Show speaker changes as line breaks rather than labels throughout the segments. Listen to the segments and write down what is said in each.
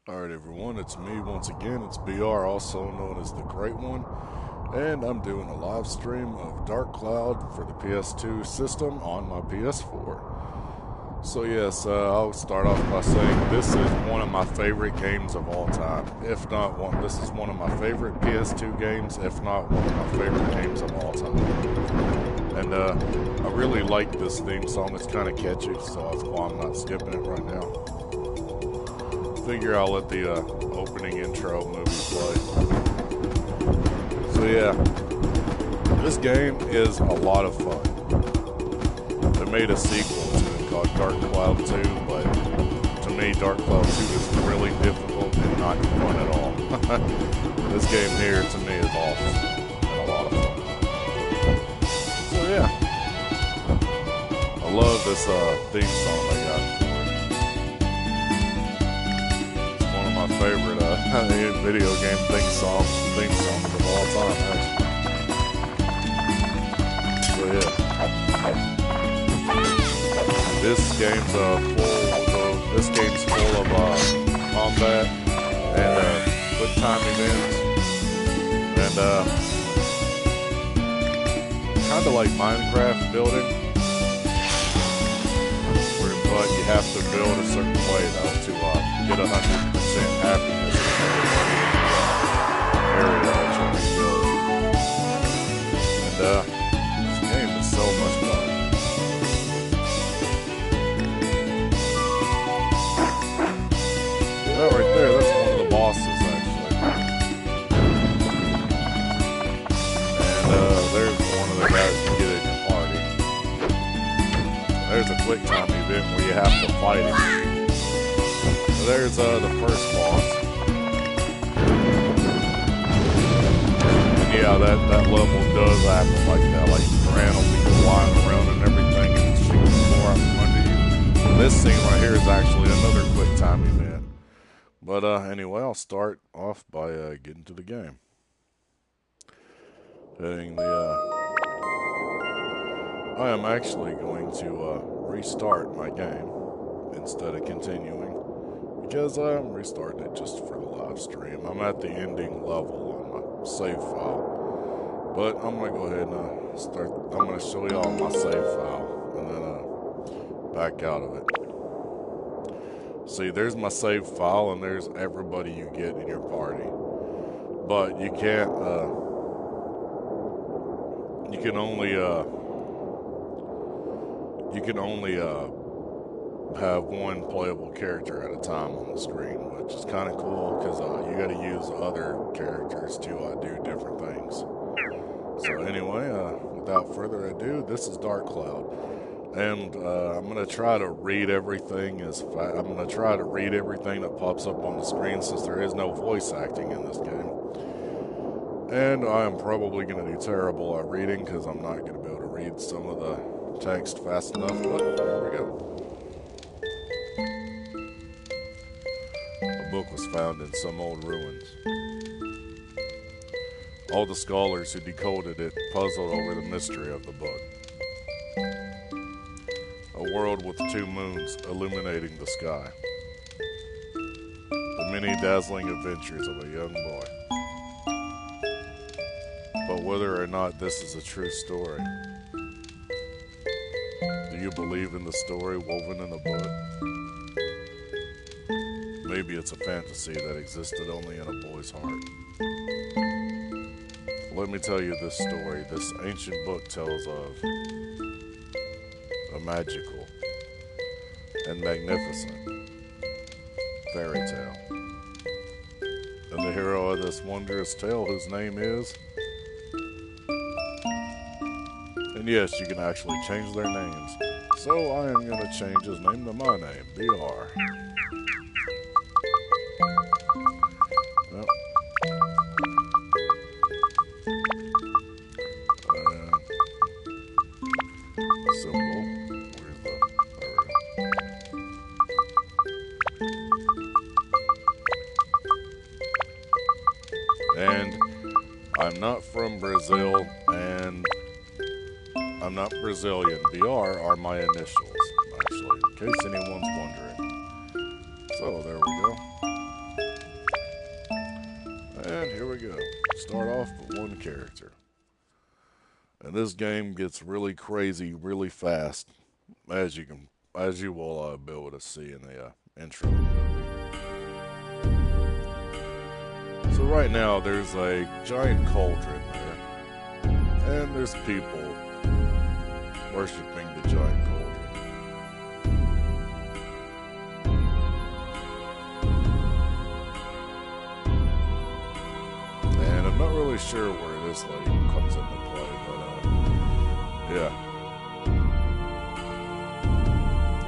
Alright everyone, it's me once again, it's BR, also known as the Great One, and I'm doing a live stream of Dark Cloud for the PS2 system on my PS4. So yes, I'll start off by saying this is one of my favorite games of all time. If not one, this is one of my favorite PS2 games, if not one of my favorite games of all time. And I really like this theme song, it's kind of catchy, so that's why I'm not skipping it right now. Figure I'll let the opening intro movie play. So yeah, this game is a lot of fun. They made a sequel to it called Dark Cloud 2, but to me Dark Cloud 2 is really difficult and not fun at all. This game here to me is awesome and a lot of fun. So yeah, I love this theme song they got. My favorite video game theme songs of all time, actually. So yeah, this game's full of combat and quick time events, and kind of like Minecraft building, but you have to build a certain way though to get 100% happiness in every area that you build. And this game is so much fun. Oh, right there, that's one of the bosses actually. And there's one of the guys you get in your party. There's a quick time event where you have to fight him. There's the first boss. And yeah, that level does happen like that. Like the ground will be flying around and everything and shit will floor out from under you. And this scene right here is actually another quick time event. But anyway, I'll start off by getting to the game. I am actually going to restart my game instead of continuing. Because I'm restarting it just for the live stream. I'm at the ending level on my save file. But I'm going to go ahead and I'm going to show y'all my save file and then back out of it. See, there's my save file and there's everybody you get in your party. But you can't, you can only have one playable character at a time on the screen, which is kind of cool because you got to use other characters to do different things. So anyway, without further ado, this is Dark Cloud, and I'm gonna try to read everything I'm gonna try to read everything that pops up on the screen since there is no voice acting in this game, and I am probably gonna do terrible at reading because I'm not gonna be able to read some of the text fast enough. But there we go. Book was found in some old ruins. All the scholars who decoded it puzzled over the mystery of the book. A world with 2 moons illuminating the sky. The many dazzling adventures of a young boy. But whether or not this is a true story, do you believe in the story woven in the book? Maybe it's a fantasy that existed only in a boy's heart. Let me tell you this story. This ancient book tells of a magical and magnificent fairy tale. And the hero of this wondrous tale, whose name is... And yes, you can actually change their names. So I am going to change his name to my name, BR. And I'm not from Brazil, and I'm not Brazilian. BR are my initials, actually, in case anyone's wondering. So, there we go. we go. Start off with one character. And this game gets really crazy really fast, as you will be able to see in the intro. So right now there's a giant cauldron there, and there's people worshiping the giant cauldron. And I'm not really sure where this lady comes into play, but yeah.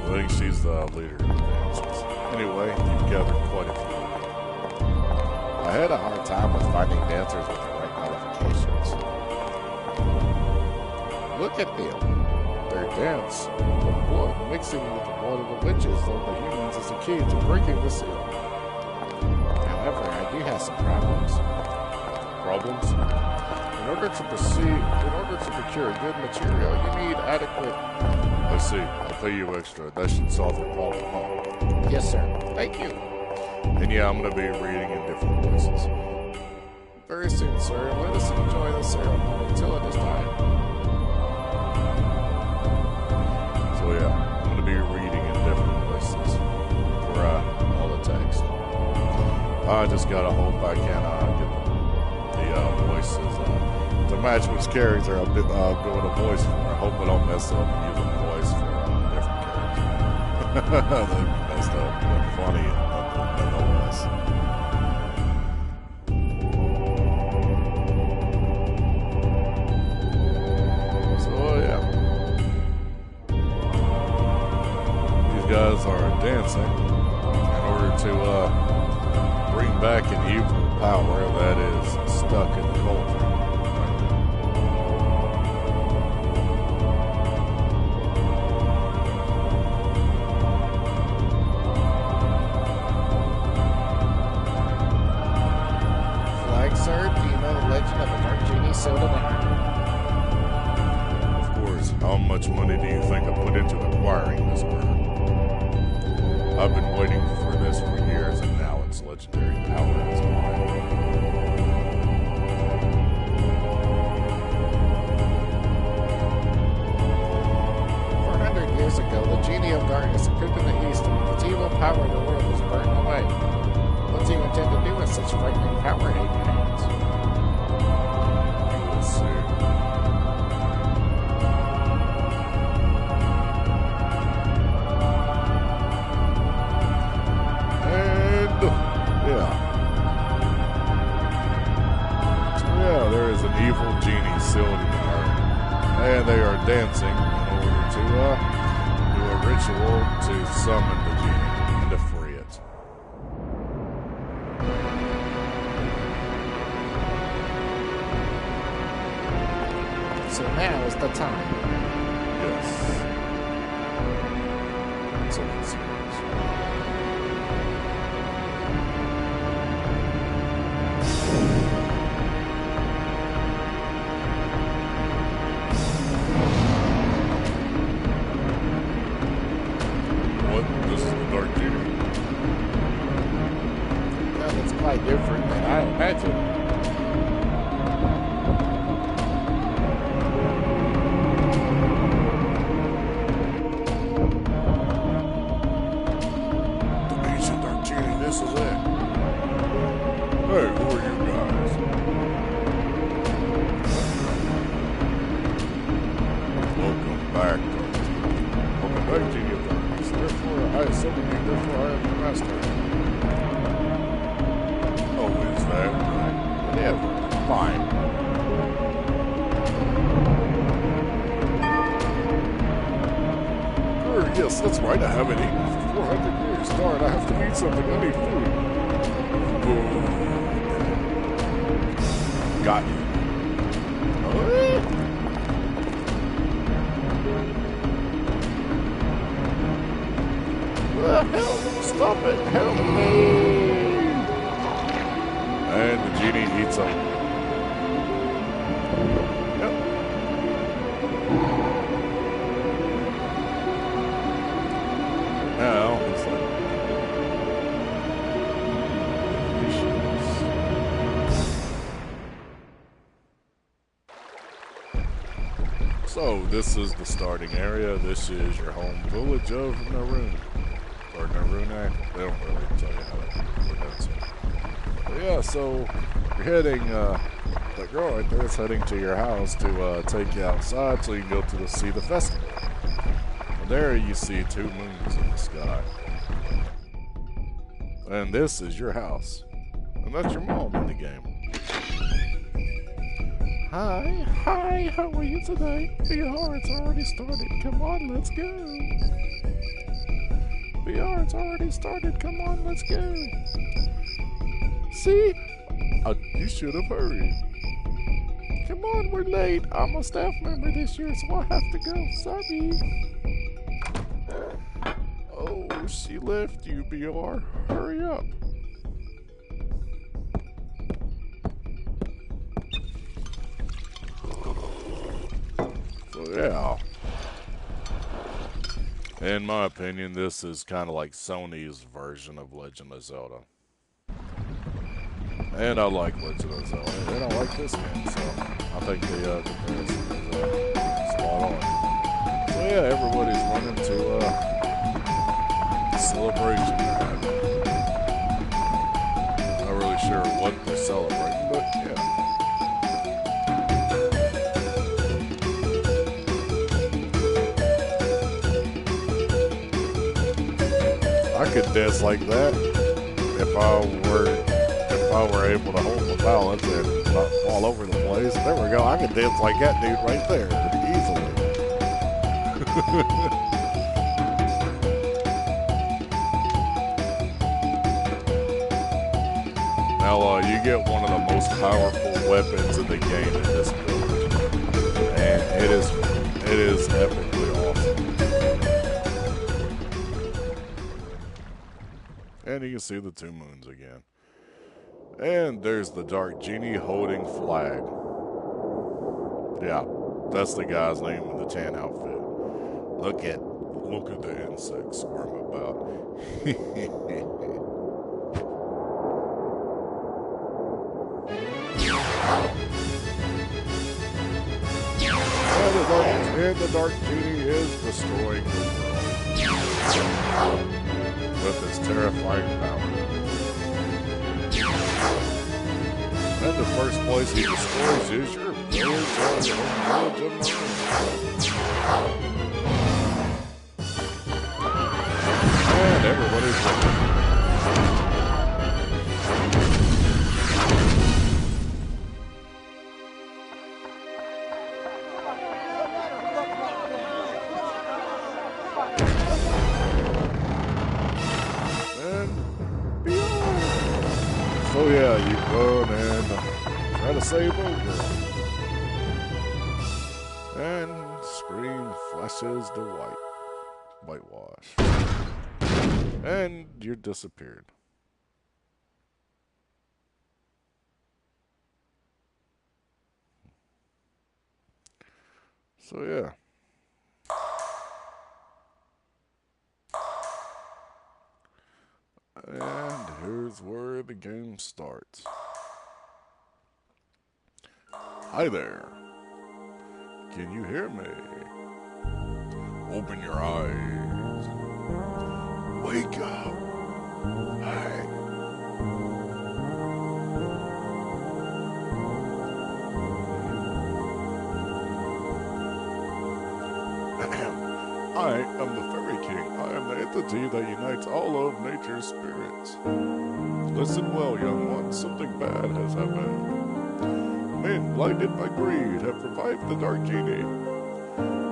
I think she's the leader of the dancers. Anyway, you've gathered quite a few.
I had a hard time with finding dancers with the right qualifications. Look at them.
Their dance, the blood mixing with the blood of the witches of the humans is the key to breaking the seal.
However, I do have some problems.
Problems? In order to procure good material, you need adequate... I see. I'll pay you extra. That should solve your problem, huh?
Yes, sir. Thank you.
And yeah, I'm going to be reading in different voices. Very soon, sir. Let us enjoy the ceremony until it is time. So yeah, I'm going to be reading in different voices for all the text. I just got to hope I can get the voices to match which character I'm doing a voice for. I hope I don't mess up and use a voice for a different character. That'd be messed up, but funny nonetheless. So yeah, these guys are dancing in order to bring back an evil power that is stuck in the cauldron.
Sir, do you know the legend of the Dark Genie soda now?
Of course. How much money do you think I put into acquiring this bird? I've been waiting for this for years, and now its legendary power is mine.
400 years ago, the Genie of Darkness appeared in the East, and its evil power in the world was burned away. What do you intend to do with such frightening power in your hands?
You will see. And yeah, there is an evil genie sealed in the earth, and they are dancing in order to do a ritual to summon the genie and to free it.
So now is the time.
Yes. So it seems. What? This is the Dark Genie?
Well, it's quite different than I imagined.
This is it. Hey, who are you guys? Welcome back, Welcome back, Genie of Darkness. Therefore, I summon you, therefore I am your master. Oh, is that right? Whatever. Fine. Yes, that's right. I haven't eaten for 400 years. Darn, I have to eat something. I need food. Got you. Help! Stop it! Help me! And the genie eats up. Now, it's like... So, this is the starting area. This is your home village of Naroon. Or Narune. They don't really tell you how to pronounce it. But yeah, so you're heading, that girl right there is heading to your house to take you outside so you can go to see the festival. And there you see 2 moons in the sky. And this is your house. And that's your mom in the game. Hi, how are you today? BR, it's already started. Come on, let's go. BR, it's already started. Come on, let's go. See? You should have hurried. Come on, we're late. I'm a staff member this year, so I have to go. Sorry. Oh, she left you, BR. Hurry up. So, yeah. In my opinion, this is kind of like Sony's version of Legend of Zelda. And I like Legend of Zelda, and I like this game, so I think the comparison is spot on. So yeah, everybody's running to celebration they're having. Not really sure what they're celebrating, but yeah. I could dance like that if I were able to hold my balance and not fall over the place. There we go. I could dance like that dude right there easily. Now you get one of the most powerful weapons in the game in this village, and it is epically awesome. And you can see the 2 moons again. And there's the Dark Genie holding flag. Yeah, that's the guy's name in the tan outfit. Look at the insects squirm about. And the Dark Genie is destroying the world with his terrifying power. And the first place he destroys is your village of and everybody's looking. And beyond. So yeah, you run and try to save over. And screen flashes to whitewash. And you're disappeared. So yeah. And here's where the game starts. Hi there. Can you hear me? Open your eyes. Wake up. Hey. I am the Fairy King. I am the entity that unites all of nature's spirits. Listen well, young one. Something bad has happened. Men, blinded by greed, have revived the Dark Genie.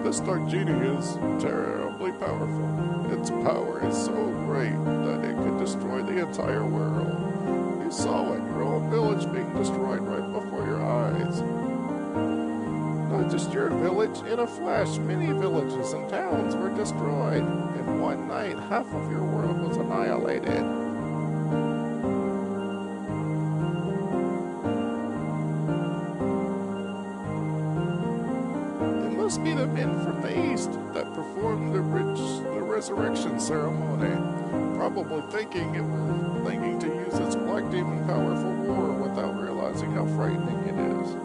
This Dark Genie is terribly powerful. Its power is so great that it could destroy the entire world. You saw it, your own village being destroyed right before your eyes. Not just your village, in a flash, many villages and towns were destroyed. In one night, half of your world was annihilated. It must be the men from the east that performed the resurrection ceremony, probably thinking to use its black demon power for war without realizing how frightening it is.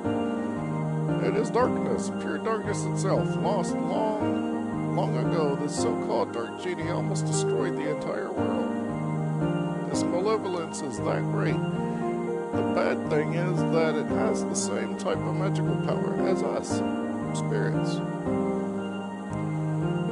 It is darkness, pure darkness itself, lost long ago. This so-called dark genie almost destroyed the entire world. This malevolence is that great. The bad thing is that it has the same type of magical power as us, spirits.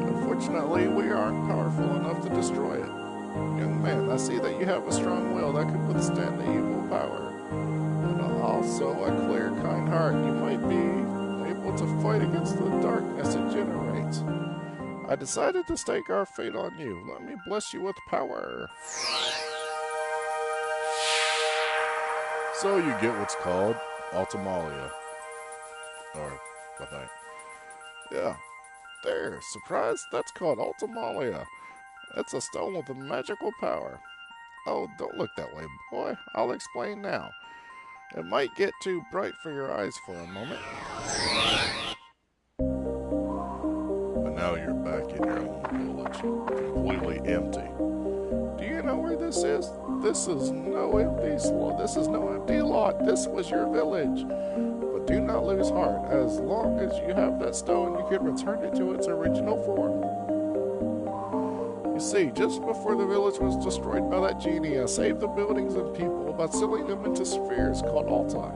Unfortunately, we aren't powerful enough to destroy it. Young man, I see that you have a strong will that could withstand the evil power. And also a clear, kind heart. You might be able to fight against the darkness it generates. I decided to stake our fate on you. Let me bless you with power. So you get what's called Ultimalia. Or, I think. Yeah. There, surprise? That's called Ultimalia. That's a stone with a magical power. Oh, don't look that way, boy. I'll explain now. It might get too bright for your eyes for a moment. But now you're back in your own village, completely empty. Do you know where this is? This is no empty lot. This was your village. But do not lose heart. As long as you have that stone, you can return it to its original form. You see, just before the village was destroyed by that genie, I saved the buildings and people by sealing them into spheres called Alta.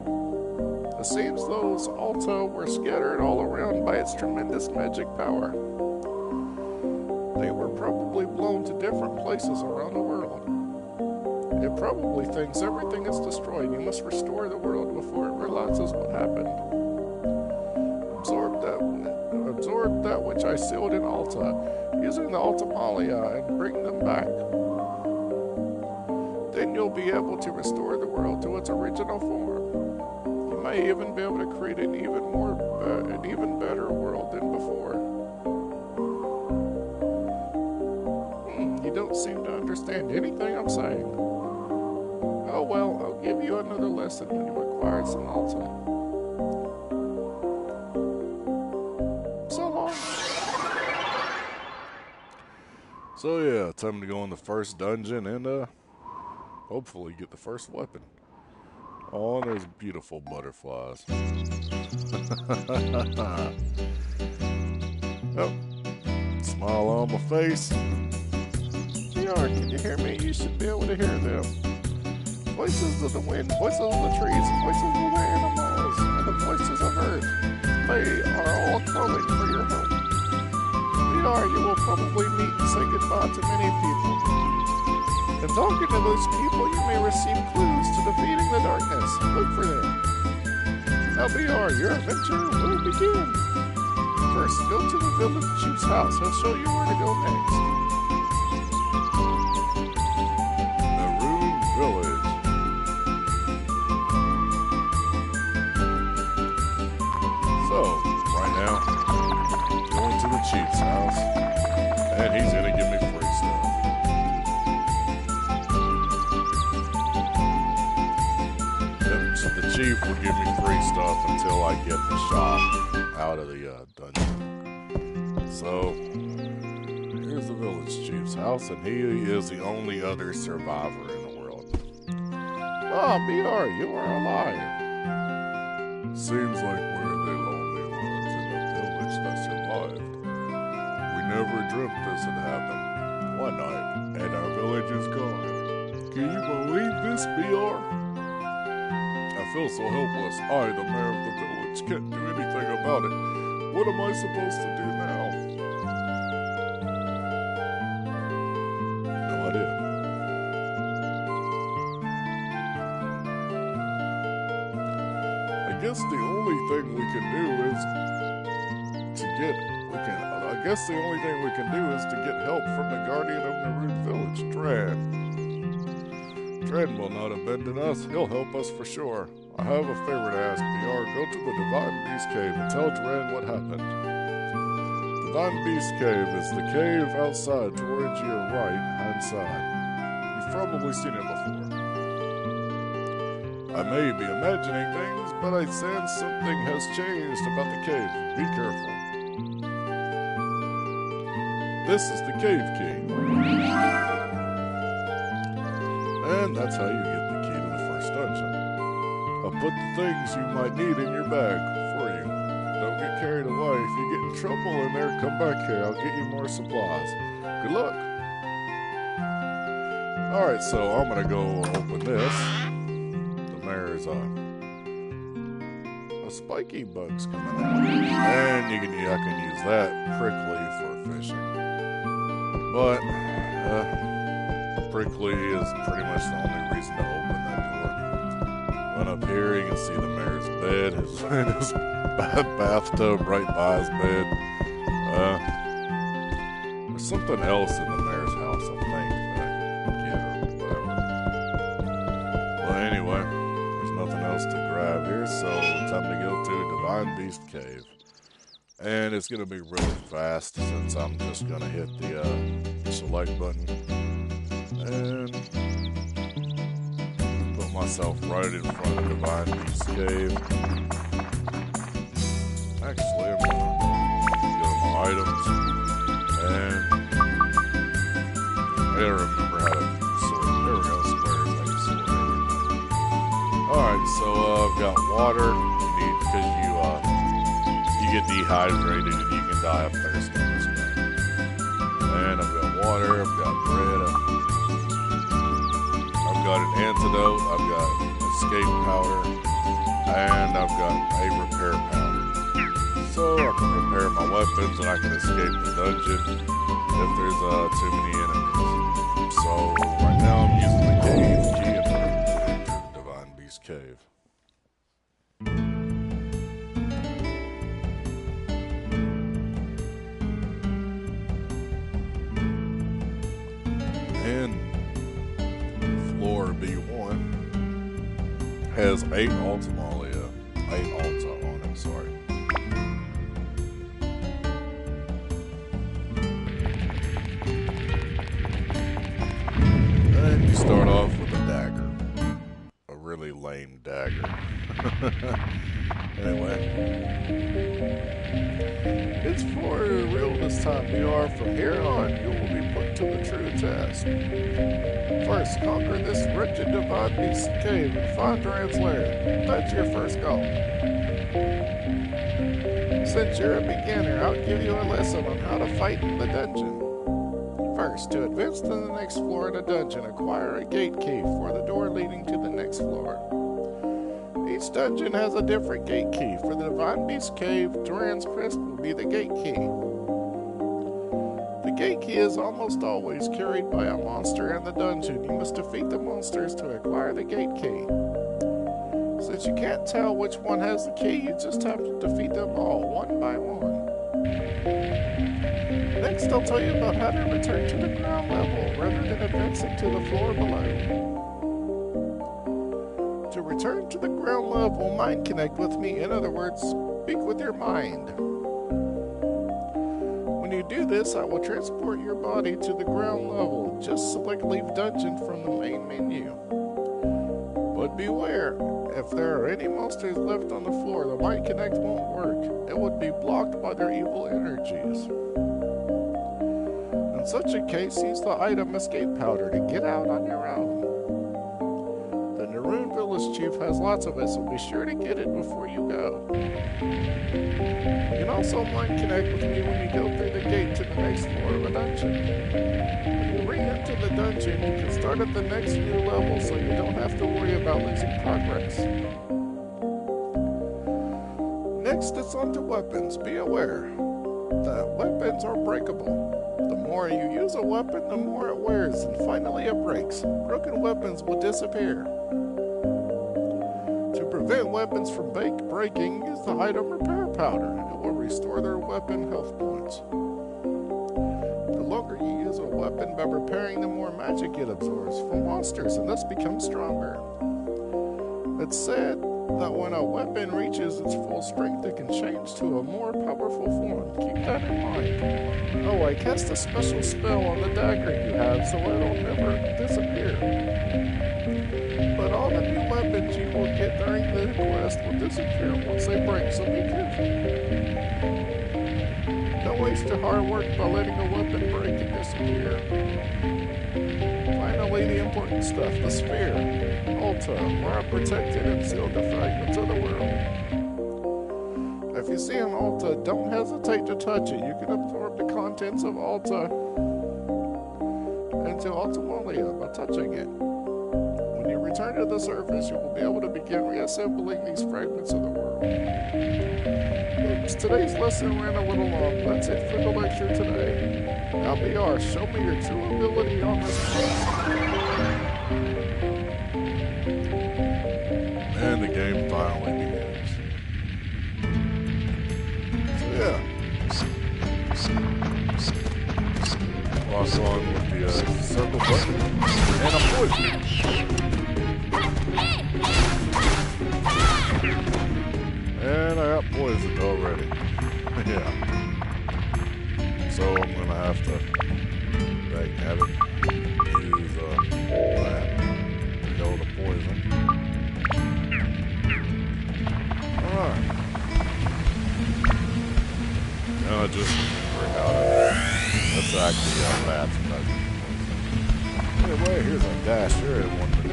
It seems those Alta were scattered all around by its tremendous magic power. They were probably blown to different places around the world. It probably thinks everything is destroyed. You must restore the world before it realizes what happened. Absorb that which I sealed in Alta, using the Ultimalia, and bring them back. Then you'll be able to restore the world to its original form. You may even be able to create an even better world than before. You don't seem to understand anything I'm saying. Oh well, I'll give you another lesson when you acquire some Alta. So long. So yeah, time to go in the first dungeon and hopefully get the first weapon. Oh, and there's beautiful butterflies. Oh, smile on my face. VR, can you hear me? You should be able to hear them. Voices of the wind, voices of the trees, voices of the animals, and the voices of earth. They are all calling for your help. VR, you will probably meet and say goodbye to many people. In talking to those people, you may receive clues to defeating the darkness. Look for them. Now VR, your adventure will begin. First, go to the village chief's house. He'll show you where to go next. Village. So, right now, going to the chief's house, and he's gonna give me free stuff. Yep, so the chief will give me free stuff until I get the shop out of the dungeon. So, here's the village chief's house, and he is the only other survivor in the world. Ah, BR, you are alive. Seems like we're the only ones in the village that survived. We never dreamt this had happened. One night, and our village is gone. Can you believe this, BR? I feel so helpless. I, the mayor of the village, can't do anything about it. What am I supposed to do now? No idea. I guess the only thing we can do is to get help from the guardian of Naruto Village, Dran. Dran will not abandon us. He'll help us for sure. I have a favor to ask, BR. Go to the Divine Beast Cave and tell Dran what happened. Divine Beast Cave is the cave outside towards your right-hand side. You've probably seen it before. I may be imagining things, but I sense something has changed about the cave. Be careful. This is the cave key. And that's how you get the key to the first dungeon. I'll put the things you might need in your bag for you. get carried away. If you get in trouble in there, come back here. I'll get you more supplies. Good luck. Alright, so I'm going to go open this. The mayor's a spiky bug's coming out. And I can use that prickly for fishing. But prickly is pretty much the only reason to open that door. Went up here, you can see the mayor's bed, his bathtub right by his bed. There's something else in the mayor's house, I think, that I can get or whatever. Well, anyway, there's nothing else to grab here, so time to go to Divine Beast Cave. And it's going to be really fast since I'm just going to hit the select button and put myself right in front of Divine Beast Cave. Actually, I'm going to go to my items and I gotta remember how to sort. There we go, squares, I can sort everything. Alright, so I've got water because you get dehydrated and you can die of thirst in this game. And I've got water, I've got bread, I've got an antidote, I've got escape powder, and I've got a repair powder. So I can repair my weapons and I can escape the dungeon if there's too many enemies. So right now I'm using the cave key in order to enter the Divine Beast Cave. And floor B1 has 8 alta on it, sorry. And you start off with a dagger. A really lame dagger. Anyway. It's for real this time, BR. From here on, you will be put to the true test. First, conquer this wretched Divine Beast Cave and find Duran's lair. That's your first goal. Since you're a beginner, I'll give you a lesson on how to fight in the dungeon. First, to advance to the next floor in the dungeon, acquire a gate key for the door leading to the next floor. Each dungeon has a different gate key. For the Divine Beast Cave, Duran's Crest will be the gate key. The gate key is almost always carried by a monster in the dungeon. You must defeat the monsters to acquire the gate key. Since you can't tell which one has the key, you just have to defeat them all, one by one. Next, I'll tell you about how to return to the ground level rather than advancing to the floor below. To return to the ground level, mind connect with me. In other words, speak with your mind. When you do this, I will transport your body to the ground level. Just select Leave Dungeon from the main menu. But beware, if there are any monsters left on the floor, the mind connect won't work. It would be blocked by their evil energies. In such a case, use the item Escape Powder to get out on your own. The Naroon Village Chief has lots of it, so be sure to get it before you go. You can also mind connect with me when you go through the gate to the next floor of a dungeon. When you re-enter the dungeon, you can start at the next new level so you don't have to worry about losing progress. Next, it's on to weapons. Be aware that weapons are breakable. The more you use a weapon, the more it wears, and finally it breaks. Broken weapons will disappear. To prevent weapons from breaking, use the item Repair Powder. It will restore their weapon health points. The longer you use a weapon by repairing, the more magic it absorbs from monsters and thus becomes stronger. It's said that when a weapon reaches its full strength, it can change to a more powerful form. Keep that in mind. Oh, I cast a special spell on the dagger you have so it'll never disappear. But all the new weapons you will get during the quest will disappear once they break, so be careful. Don't waste your hard work by letting a weapon break and disappear. Finally, the important stuff, the sphere. Alta, where I protected and sealed the fragments of the world. A
if you see an Alta, don't hesitate to touch it. You can absorb the contents of Alta into Altamolia by touching it. When you return to the surface, you will be able to begin reassembling these fragments of the world. Oops, today's lesson ran a little long. That's it for the lecture today. Now, BR, show me your true ability on this quest.
And the game finally begins. So yeah. Lock on with the circle button. And I'm poisoned. And I got poisoned already. Yeah. So I'm gonna have to have it use that to kill the poison. Alright. Now I just remember how to that's actually bad. Anyway, here's a dash. Here is one to do.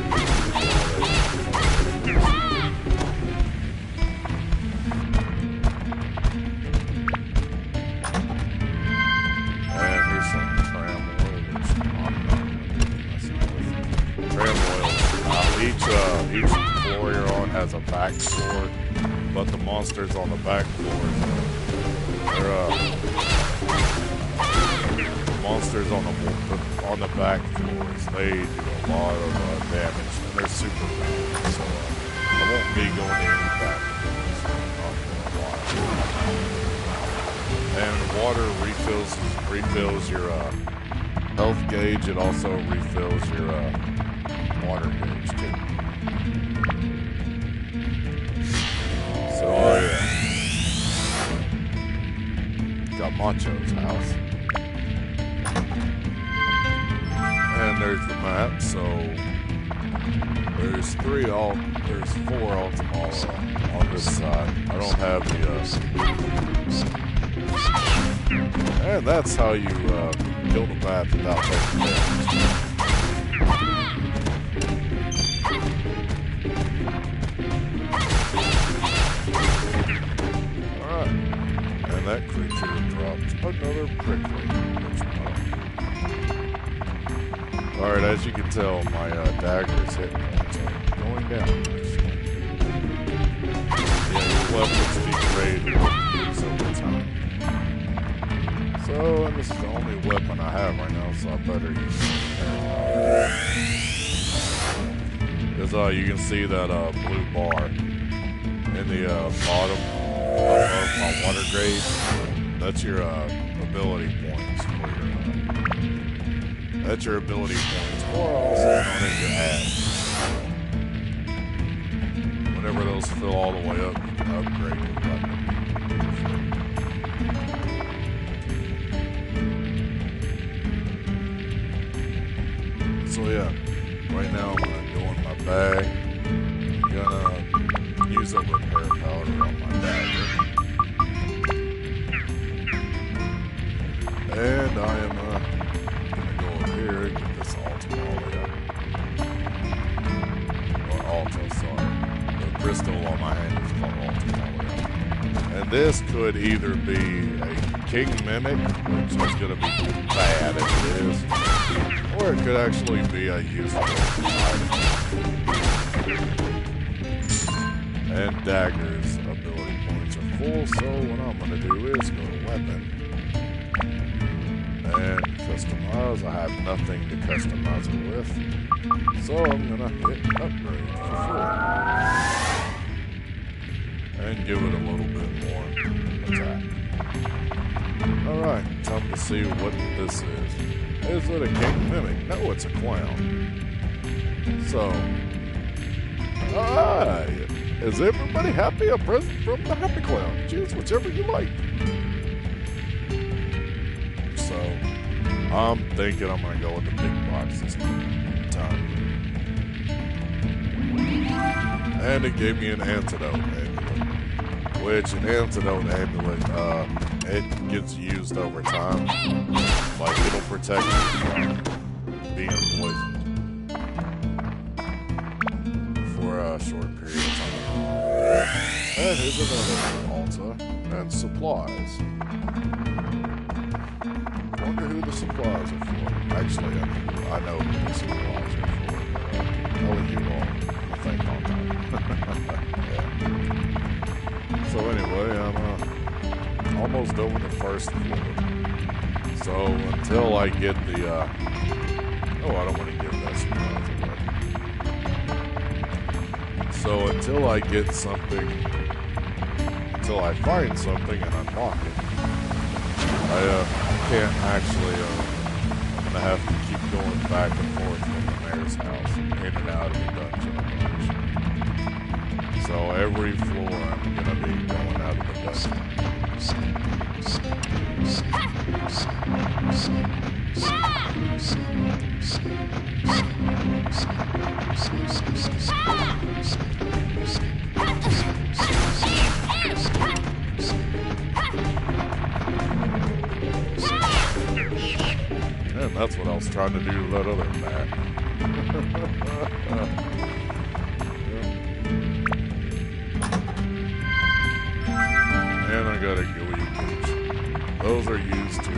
Each floor you're on has a back floor, but the monsters on the back floor, the monsters on the back floors, they do a lot of damage, and they're super fast, so I won't be going to any back floors. And water refills your health gauge. It also refills your water gauge too. So yeah. Got Macho's house. And there's the map, so there's four Ultimals on this side. I don't have the and that's how you kill the bat without taking damage. And that creature drops another prickly. Alright, as you can tell, my dagger's hitting points are going down. Yeah, your weapons degrade over time. So, and this is the only weapon I have right now, so I better use it. Because you can see that blue bar in the bottom of my water grade. That's your ability points. That's your ability points, or also known as your ads. Whenever those fill all the way up, you can upgrade your weapon. So yeah, right now I'm gonna go in my bag. I'm gonna use a repair powder on my dagger. And I am gonna go over here and get this Altamolia. Or Alta, sorry. The crystal on my hand is called Altamolia. And this could either be a King Mimic, which is gonna be bad if it is, or it could actually be a useful item. And Dagger's ability points are full, so what I'm going to do is go to Weapon and customize. I have nothing to customize it with, so I'm going to hit Upgrade for free. And give it a little bit more attack. Alright, time to see what this is. Is it a King Mimic? No, it's a clown. So, alright. Is everybody happy? A present from the Happy Clown. Choose whichever you like. So, I'm thinking I'm going to go with the big box this time. And it gave me an antidote amulet. Which, an antidote amulet, it gets used over time. Like, it'll protect you from being poisoned for a short period of time. And here's another Alta.
And supplies. Wonder who the supplies are for. Actually, I know who the supplies are for. I'll let you all think on that. Yeah. So anyway, I'm almost done with the first floor. So until I get the, oh, I don't want to give that surprise away. So until I get something, until I find something and unlock it, I can't actually, I'm going to have to keep going back and forth from the mayor's house, in and out of the dungeon a bunch. So every floor I'm going to be going out of the dungeon. And that's what I was trying to do to that other mat. And I got a gooey gooch. Those are used to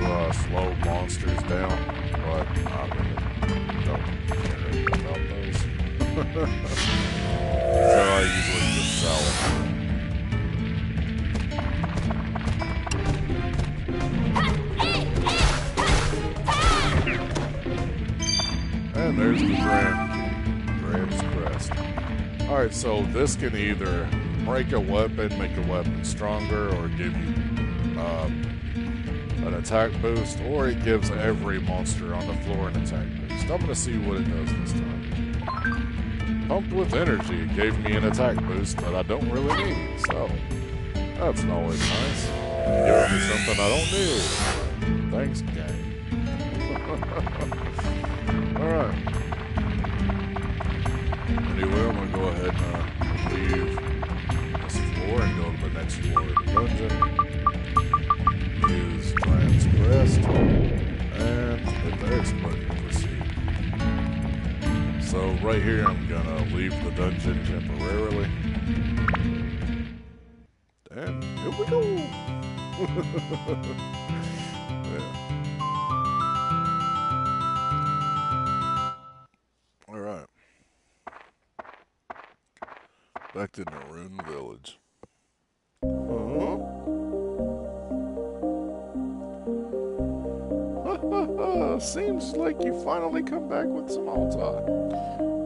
slow monsters down, but I really don't care about those. So I usually just sell them. And there's the Dram's Crest. Alright, so this can either break a weapon, make a weapon stronger, or give you an attack boost, or it gives every monster on the floor an attack boost. I'm going to see what it does this time. Pumped with energy, it gave me an attack boost that I don't really need, so that's always nice. Giving me something I don't need. Thanks, gang. Alright. Anyway, I'm going to go ahead and leave this floor and go to the next floor of the dungeon. Use Dram's Crest and hit the X button to proceed. So right here I'm going to leave the dungeon temporarily. And here we go! Yeah. Alright. Back to Naroon Village. Seems like you finally come back with some altar.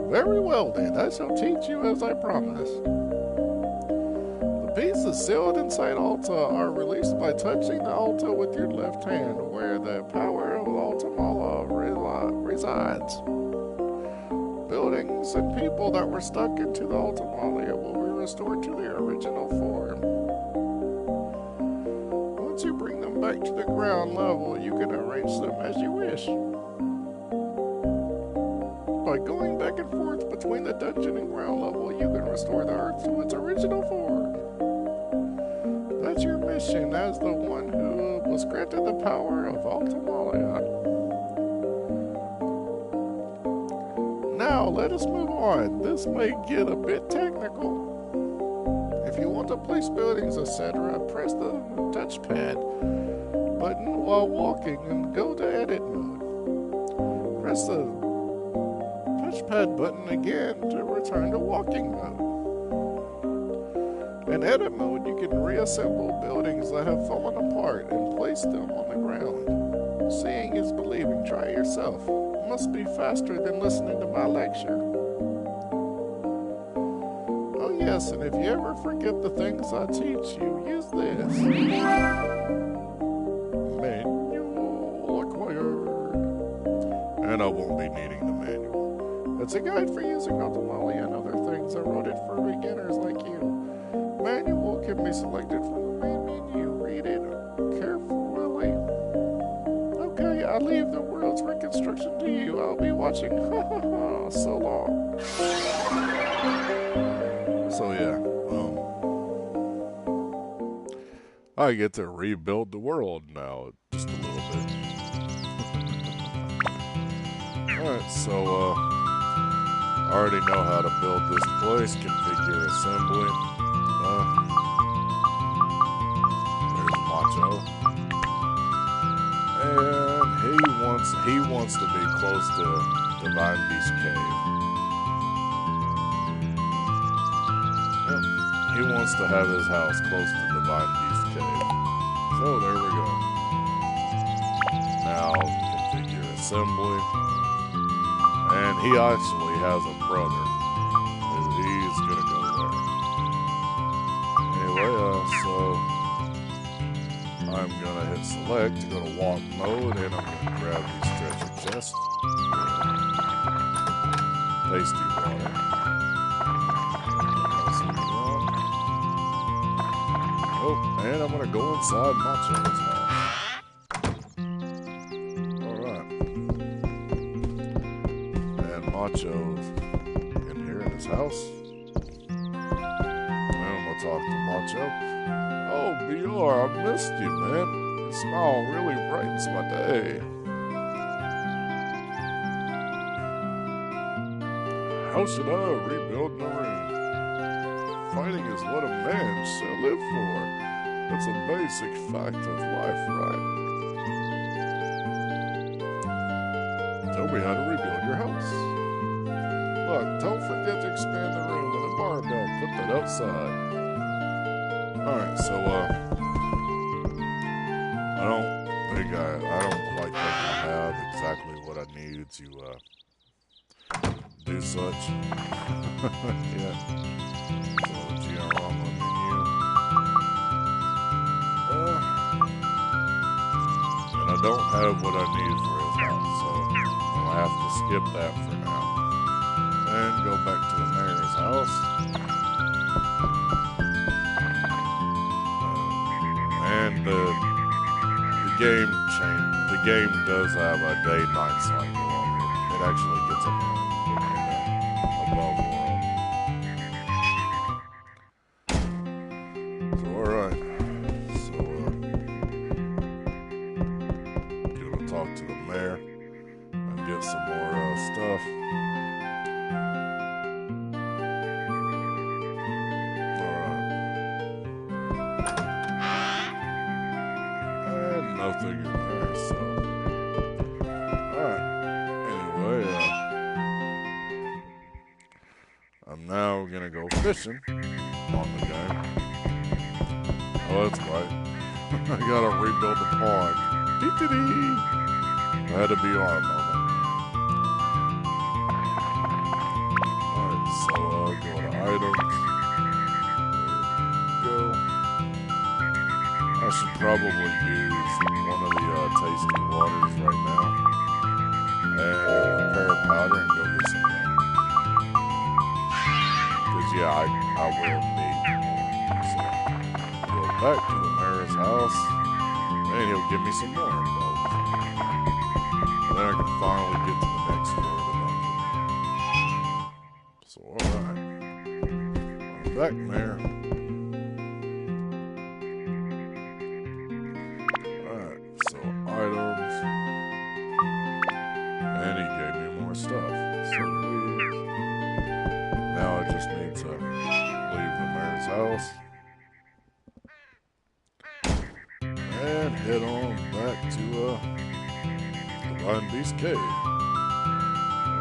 Very well then, I shall teach you as I promised. The pieces sealed inside altar are released by touching the altar with your left hand, where the power of Altamala resides. Buildings and people that were stuck into the Altamala will be restored to their original form. Once you bring them back to the ground level, you can arrange them as you wish. By going back and forth between the dungeon and ground level, you can restore the earth to its original form. That's your mission as the one who was granted the power of Altamala. Now, let us move on. This may get a bit technical. If you want to place buildings, etc., press the touchpad button while walking and go to edit mode. Press the touchpad button again to return to walking mode. In edit mode, you can reassemble buildings that have fallen apart and place them on the ground. Seeing is believing. Try it yourself. Must be faster than listening to my lecture. Oh yes, and if you ever forget the things I teach you, use this. Manual acquired. And I won't be needing the manual. It's a guide for using Altamala and other things. I wrote it for beginners like you. Manual can be selected from the main menu. Read it carefully. Okay, I leave the world's reconstruction to you. I'll be watching. So long. So yeah, I get to rebuild the world now, just a little bit. Alright, so I already know how to build this place, configure assembly.
he wants to be close to Divine Beast Cave. Yep. He wants to have his house close to Divine Beast Cave. So there we go. Now configure assembly. And he actually has a brother. He's gonna go there. Anyway, so I'm gonna hit select to go to walk mode, and I'm gonna grab these treasure chests. Tasty water. Oh, and I'm gonna go inside Macho's house. Alright. And Macho's in here in his house. And I'm gonna talk to Macho. Oh, BR, I missed you, man. Your smile really brightens my day. How should I rebuild Marine? Fighting is what a man shall live for. That's a basic fact of life, right? Tell me how to rebuild your house. Look, don't forget to expand the room and a barbell. Put that outside. Alright, so, I don't quite think I have exactly what I need to, do such. Yeah. So, GROM menu. And I don't have what I need for his house, so I'll have to skip that for now. And go back to the mayor's house. And the game changed. The game does have a day-night cycle on it. It actually gets annoying above world. So alright. So gonna talk to the mayor and get some more stuff. Nothing in there, so alright. Anyway, I'm now gonna go fishing on the game. Oh, that's right. I gotta rebuild the pond. Dee-dee-dee. I had to be on a moment. Alright, so go to items. There we go. I should probably use one of the tasty waters right now. And repair powder and go get some more. Because, yeah, I will need more. So, go back to the mayor's house. And he'll give me some more of those. And then I can finally get to the next floor of the dungeon. So, alright. I'm back, Mayor. Items, and he gave me more stuff. So now I just need to leave the mayor's house and head on back to Divine Beast Cave.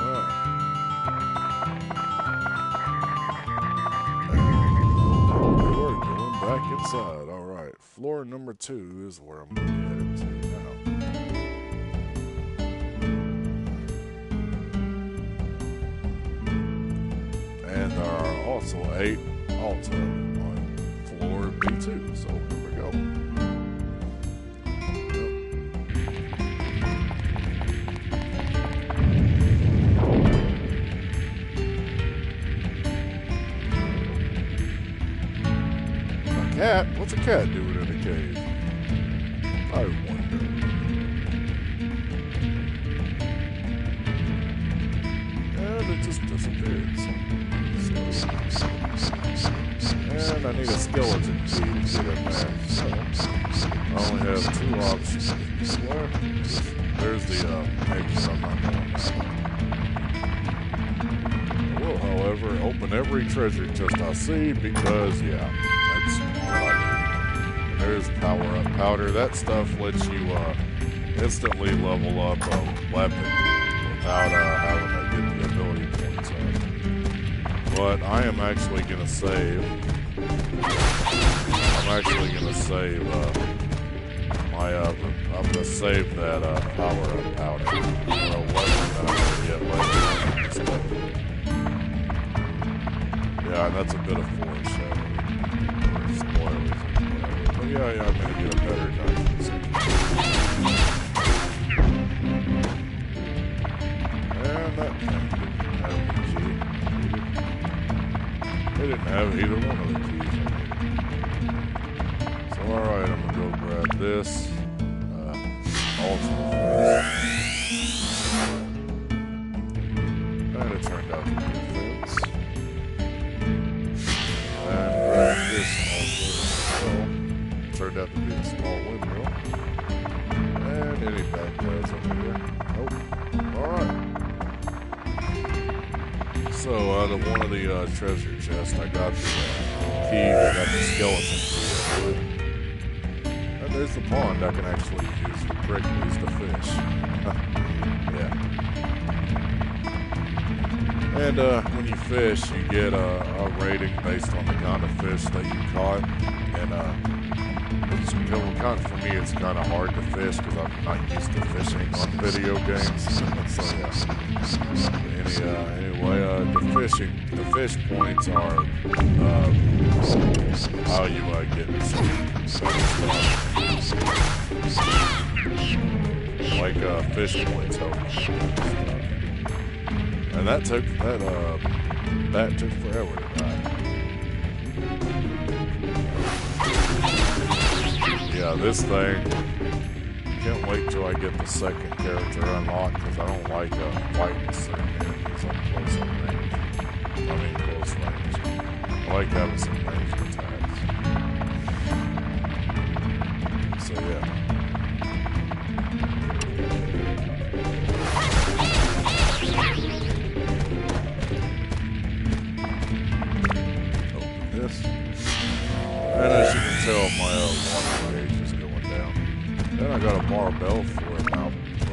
Alright. We're going back inside. Alright, floor number 2 is where I'm going to head into now. And there are also 8 Alta on floor B2, so here we go. A cat? What's a cat doing in a cave? I wonder. And it just disappeared. And I need a skeleton key to get in there. So I only have 2 options. There's the eggs on my phone. I will, however, open every treasure chest I see because, yeah, that's what I do. There's power-up powder. That stuff lets you instantly level up a weapon without having to get the ability points up. But I am actually going to save. I'm actually going to save my. I'm going to save that power-up powder for a weapon that I'm going to get later. Yeah, and that's a bit of foreshadowing. Spoilers. But yeah, I'm going to get a better dungeon soon. And that thing didn't have the key. They didn't have either one of the keys I needed. So alright, I'm going to go grab this. Ultimate first. And it turned out to be a fence. And grab this also. Turned out to be a small windmill. And any bad guys over here? Nope. Alright. So out of one of the treasure chests, I got the key, I got the skeleton key. And there's the pond I can actually use to prick these to fish. Yeah. And when you fish, you get a rating based on the kind of fish that you caught. And for me, it's kind of hard to fish because I'm not used to fishing on video games. So yeah. Anyway, the fish points are how you get some like fish points help you. And that took forever to die. Yeah, this thing, can't wait till I get the second character unlocked because I don't like fighting certain enemies on close range. I mean close range. I like having some ranged attacks. So yeah. Open this. And as you can tell, my water gauge is going down. Then I got a barbell for a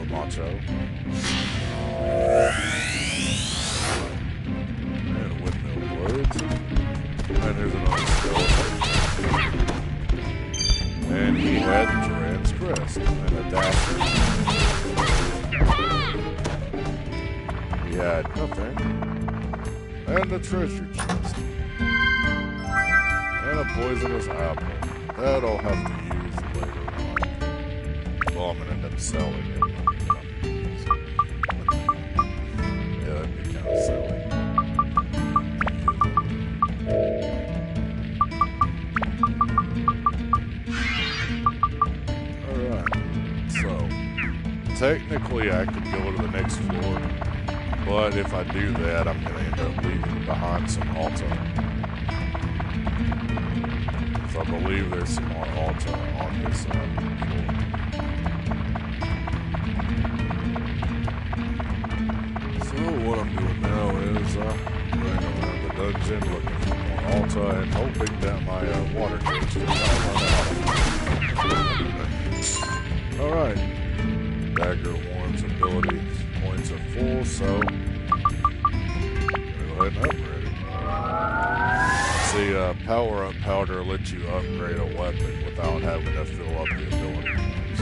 macho. And windmill blades. And there's another skeleton. And he had Duran's crest and a dasher. He had nothing. And a treasure chest. And a poisonous apple. That I'll have to use later on. Well, I'm going to end up selling it. Yeah, that'd be kind of silly. Alright. So, technically I could go to the next floor. But if I do that, I'm going to end up leaving behind some altar. I believe there's some more altar on this floor. So what I'm doing now is going around the dungeon looking for more altar and hoping that my water gauge does not run out. Alright. Dagger Warren's ability points are full, so I'm going to go ahead and upgrade it. The power-up powder lets you upgrade a weapon without having to fill up the ability points.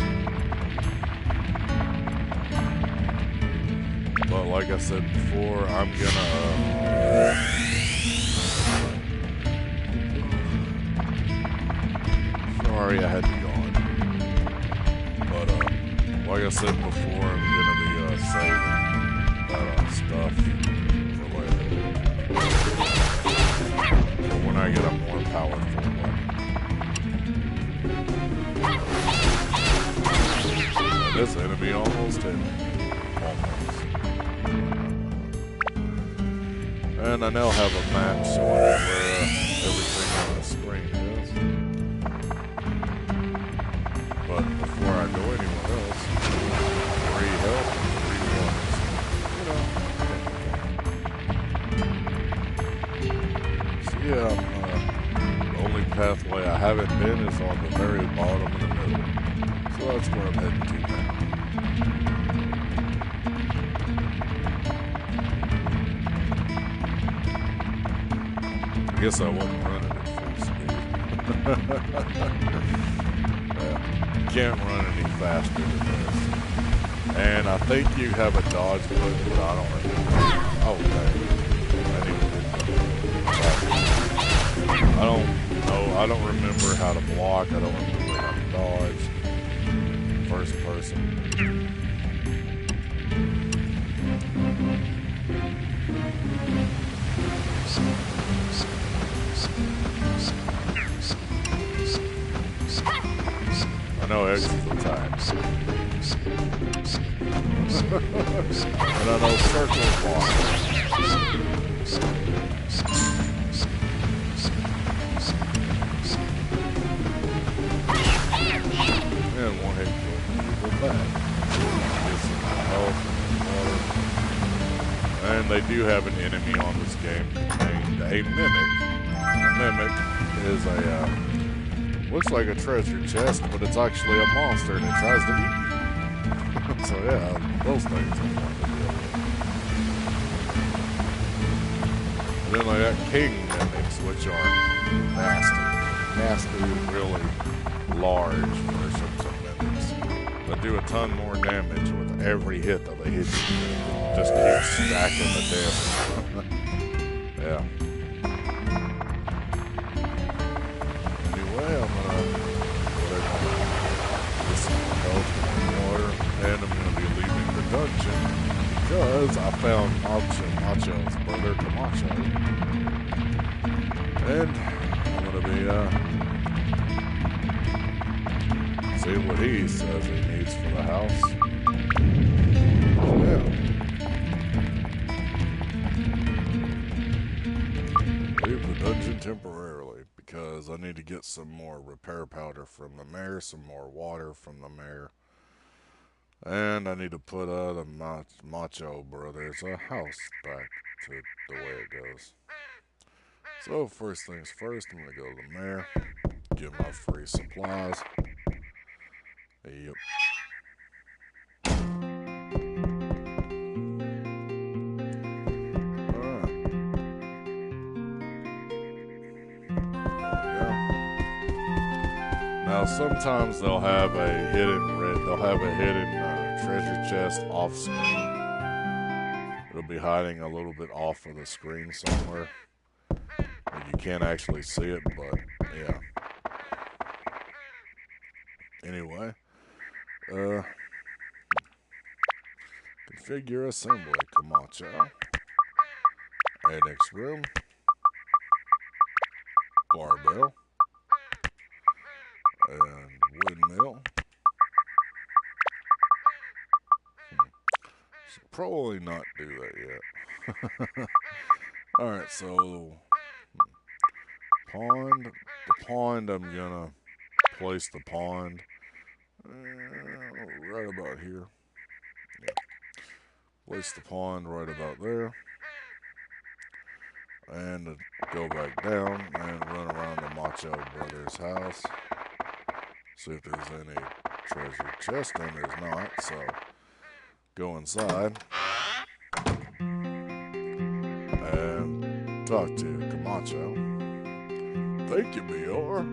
But like I said before, I'm gonna sorry I had to yawn. But like I said before, I'm gonna be saving that stuff for later. When I get a more powerful weapon. This enemy almost hit me. Almost. And I now have a map showing where everything on the screen is. But before I go anywhere else, 3 health and 3 ones. You know. So yeah, the only pathway I haven't been is on the very bottom in the middle. So that's where I'm heading to now. I guess I wasn't running at full speed. Yeah, you can't run any faster than this. And I think you have a dodge button, but I don't remember. Oh, dang. I don't know. I don't remember how to block. I don't remember how to dodge. First person. I know X is attacks. And I know circle is block. And one hit kill. Go back. Get some health and water. And they do have an enemy on this game named a Mimic. A Mimic is a, looks like a treasure chest, but it's actually a monster and it tries to eat you. So yeah, those things are fun to deal with. And then I got King Mimics, which are nasty. Nasty, really large versions of mimics that do a ton more damage with every hit that they hit you. Just keep stacking the damage. Yeah. Anyway, I'm gonna get some health and water, and I'm gonna be leaving the dungeon because I found Macho's brother, Camacho, and I'm gonna be see what he says he needs for the house. Yeah. Leave the dungeon temporarily because I need to get some more repair powder from the mayor, some more water from the mayor, and I need to put the Macho Brothers house back to the way it goes. So first things first, I'm gonna go to the mayor, get my free supplies. Yep. Alright. Yeah. Now sometimes they'll have a hidden treasure chest off screen. It'll be hiding a little bit off of the screen somewhere. You can't actually see it, but yeah. Anyway. Configure assembly, Camacho. Annex room. Barbell. And windmill. Should probably not do that yet. Alright, so pond. The pond, I'm gonna place the pond right about here. Yeah. Place the pond right about there. And go back down and run around the Macho Brothers' house. See if there's any treasure chest, and there's not, so go inside and talk to Camacho. Thank you, B.R.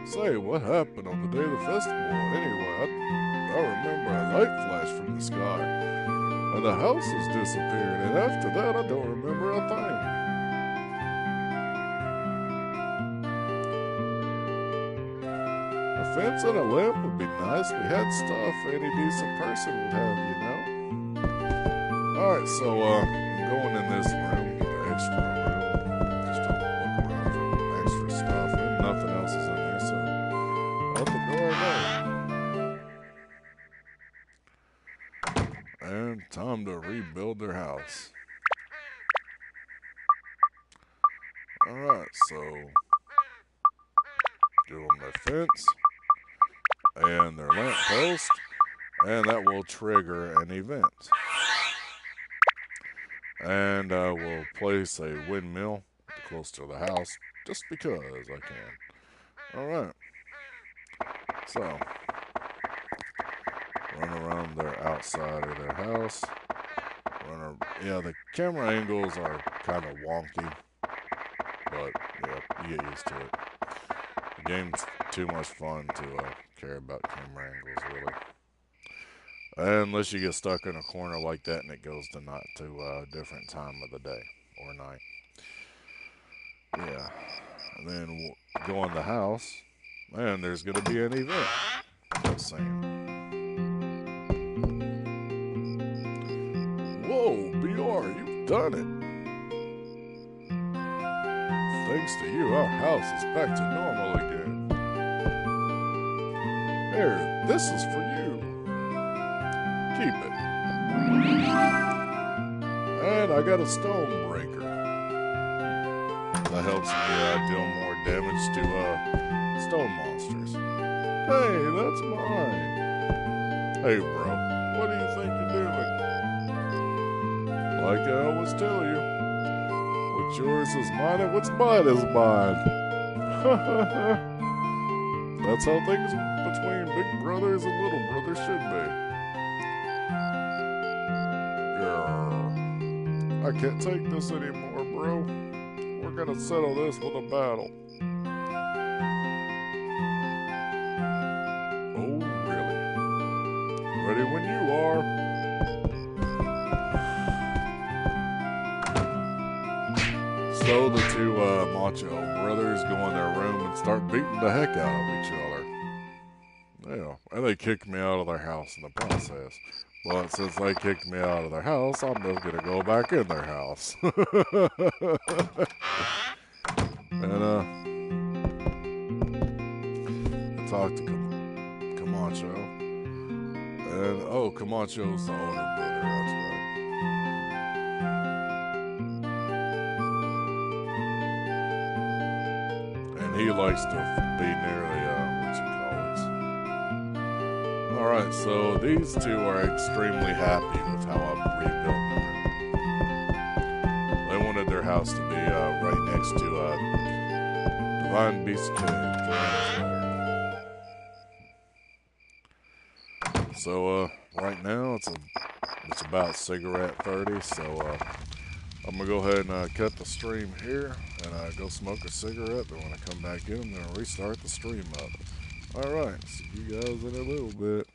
Say, what happened on the day of the festival? Anyway, I remember a light flash from the sky, and the house has disappeared, and after that, I don't remember a thing. A fence and a lamp would be nice. We had stuff any decent person would have, you know. Alright, so I'm going in this room, the extra room, just to look around for extra stuff, and nothing else is in there, so out the door I go. And time to rebuild their house. Alright, so give them their fence and their lamp post, and that will trigger an event. And we'll place a windmill close to the house, just because I can. Alright. So, run around their outside of their house. Yeah, the camera angles are kind of wonky, but yeah, you get used to it. The game's too much fun to care about camera angles, really. Unless you get stuck in a corner like that and it goes to a different time of the day or night. Yeah. And then we'll go in the house, and there's going to be an event. Let's see. Whoa, BR, you've done it. Thanks to you, our house is back to normal again. Here, this is for you. Keep it. And I got a stone breaker. That helps me deal more damage to stone monsters. Hey, that's mine. Hey, bro, what do you think you're doing? Like I always tell you, what's yours is mine and what's mine is mine. That's how things between big brothers and little brothers should be. Grr. I can't take this anymore, bro. We're gonna settle this with a battle. Oh, really? Ready when you are. So the two macho brothers go in their room and start beating the heck out of each other. Yeah, and they kick me out of their house in the process. But since they kicked me out of their house, I'm just gonna go back in their house. And I talked to Camacho. And Camacho's the older brother, that's right. And he likes to be near the Alright, so these two are extremely happy with how I've rebuilt them. They wanted their house to be right next to Divine Beast Cave. So right now it's about cigarette 30, so I'm gonna go ahead and cut the stream here and go smoke a cigarette. But when I come back in, I'm gonna restart the stream up. Alright, see you guys in a little bit.